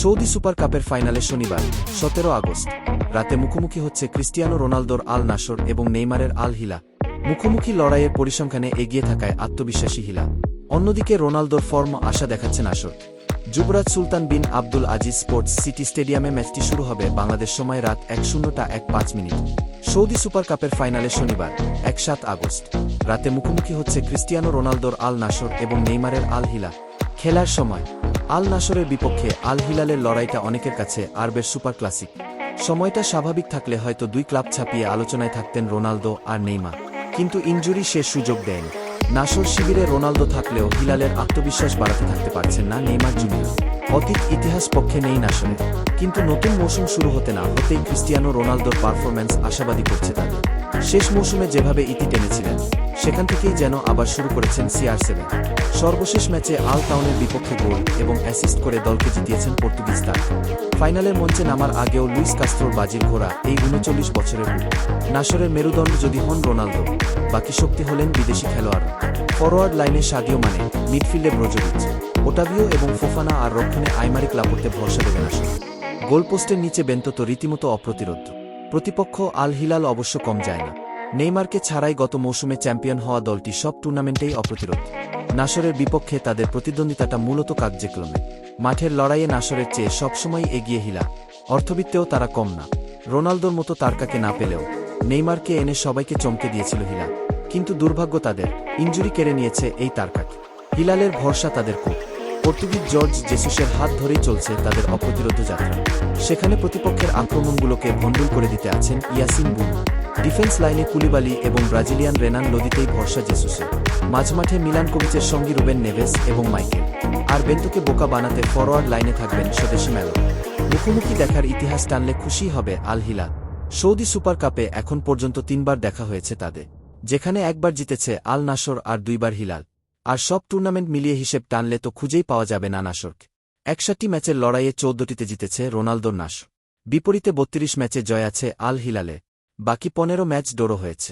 Saudi super কাপের ফাইনালে শনিবার ১৭ আগস্ট রাতে মুখোমুখি হচ্ছে ক্রিস্টিয়ানো রোনালদোর আল নাসর এবং নেইমারের আল হিলা। মুখোমুখি লড়াইয়ের পরিসংখ্যানে এগিয়ে থাকায় আত্মবিশ্বাসী হিলা। অন্যদিকে রোনালদোর ফর্ম আশা দেখাচ্ছে নাসর। যুবরাজ সুলতান বিন আব্দুল আজিজ স্পোর্টস সিটি স্টেডিয়ামে ম্যাচটি শুরু হবে বাংলাদেশ সময় রাত ১:০৫। সৌদি সুপার কাপের ফাইনালে শনিবার ১-৭ আগস্ট রাতে মুখোমুখি হচ্ছে ক্রিস্টিয়ানো রোনালদোর আল নাসর এবং নেইমারের আল হিলা। খেলার সময় আল নাসরের বিপক্ষে আল হিলালের লড়াইটা অনেকের কাছে আরবের সুপার ক্লাসিক। সময়টা স্বাভাবিক থাকলে হয়তো দুই ক্লাব ছাপিয়ে আলোচনায় থাকতেন রোনালদো আর নেইমার, কিন্তু ইনজুরি সে সুযোগ দেয়নি। নাসর শিবিরে রোনালদো থাকলেও হিলালের আত্মবিশ্বাস বাড়াতে থাকতে পারছেন না নেইমার জুনিয়র। অতীত ইতিহাস পক্ষে নেই নাসরে, কিন্তু নতুন মৌসুম শুরু হতে না হতেই ক্রিস্টিয়ানো রোনালদোর পারফরম্যান্স আশাবাদী করছে তাদের। শেষ মৌসুমে যেভাবে ইতি টেনেছিলেন সেখান থেকেই যেন আবার শুরু করেছেন CR7। সর্বশেষ ম্যাচে আল টাউনের বিপক্ষে গোল এবং অ্যাসিস্ট করে দলকে জিতিয়েছেন পর্তুগিজ তার। ফাইনালের মঞ্চে নামার আগেও লুইস কাস্ত্রোর বাজির ঘোড়া এই ৩৯ বছরের বুট। নাসরের মেরুদণ্ড যদি হন রোনালদো, বাকি শক্তি হলেন বিদেশি খেলোয়াড়রা। ফরোয়ার্ড লাইনে সাদিও মানে, মিডফিল্ডে ব্রোজোভিচ, ওটাভিও এবং ফোফানা, আর রক্ষণে আইমারিক লাপোর্তে ভরসা দেবে নাসর। গোলপোস্টের নিচে বেন্ত তো রীতিমতো অপ্রতিরোধ্য। প্রতিপক্ষ আল হিলাল অবশ্য কম যায় না। নেইমারকে ছাড়াই গত মৌসুমে চ্যাম্পিয়ন হওয়া দলটি সব টুর্নামেন্টেই অপ্রতিরোধ। নাসরের বিপক্ষে তাদের প্রতিদ্বন্দ্বিতাটা মূলত কাগজে-কলমে। মাঠের লড়াইয়ে নাসরের চেয়ে সবসময় এগিয়ে হিলা। অর্থবিত্তেও তারা কম না। রোনালদোর মতো তারকাকে না পেলেও নেইমারকে এনে সবাইকে চমকে দিয়েছিল হিলা, কিন্তু দুর্ভাগ্য তাদের, ইনজুরি কেড়ে নিয়েছে এই তারকাকে। হিলালের ভরসা তাদের কোচ পর্তুগিজ জর্জ জেসুসের হাত ধরেই চলছে তাদের অপ্রতিরোধ যাত্রা। সেখানে প্রতিপক্ষের আক্রমণগুলোকে ভণ্ডুল করে দিতে আছেন ইয়াসিন বুনো। ডিফেন্স লাইনে কুলিবালি এবং ব্রাজিলিয়ান রেনান লদিতেই ভরসা জেসুসের। মাঝমাঠে মিলানকোভিচের সঙ্গী রুবেন নেভেস এবং মাইকেল, আর বেন্তোকে বোকা বানাতে ফরোয়ার্ড লাইনে থাকবেন স্বদেশি মেলো। মুখোমুখি দেখার ইতিহাস টানলে খুশি হবে আল হিলাল। সৌদি সুপার কাপে এখন পর্যন্ত ৩বার দেখা হয়েছে তাদের, যেখানে একবার জিতেছে আল নাসর আর ২বার হিলাল। আর সব টুর্নামেন্ট মিলিয়ে হিসেব টানলে তো খুঁজেই পাওয়া যাবে না নাসরকে। ৬১ ম্যাচের লড়াইয়ে ১৪টিতে জিতেছে রোনালদোর নাসর। বিপরীতে ৩২ ম্যাচে জয় আছে আল হিলালে, বাকি ১৫ ম্যাচ ড্র হয়েছে।